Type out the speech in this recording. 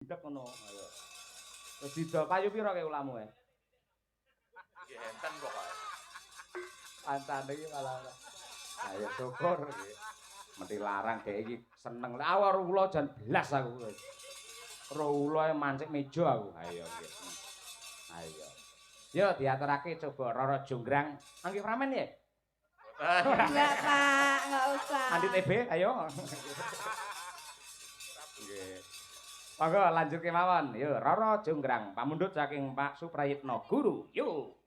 Ndek ngono. Ayo. Wis didol payu pira ke ulamu e? Nggih enten pokoke. Pancane iki malah. Ayo syukur nggih. Mesti larang dhek iki seneng. Lah awak ula jan blas aku wis. Ro ula mancik meja aku. Ayo nggih. Ayo. Yo diaturake coba Roro Jonggrang. Nggih ramen ya? Enggak, Pak, enggak usah. Andi TB, ayo. Nggih. Monggo lanjut kemawon. Yo Roro Jonggrang pamundhut saking Pak Suprayitno Guru. Yo.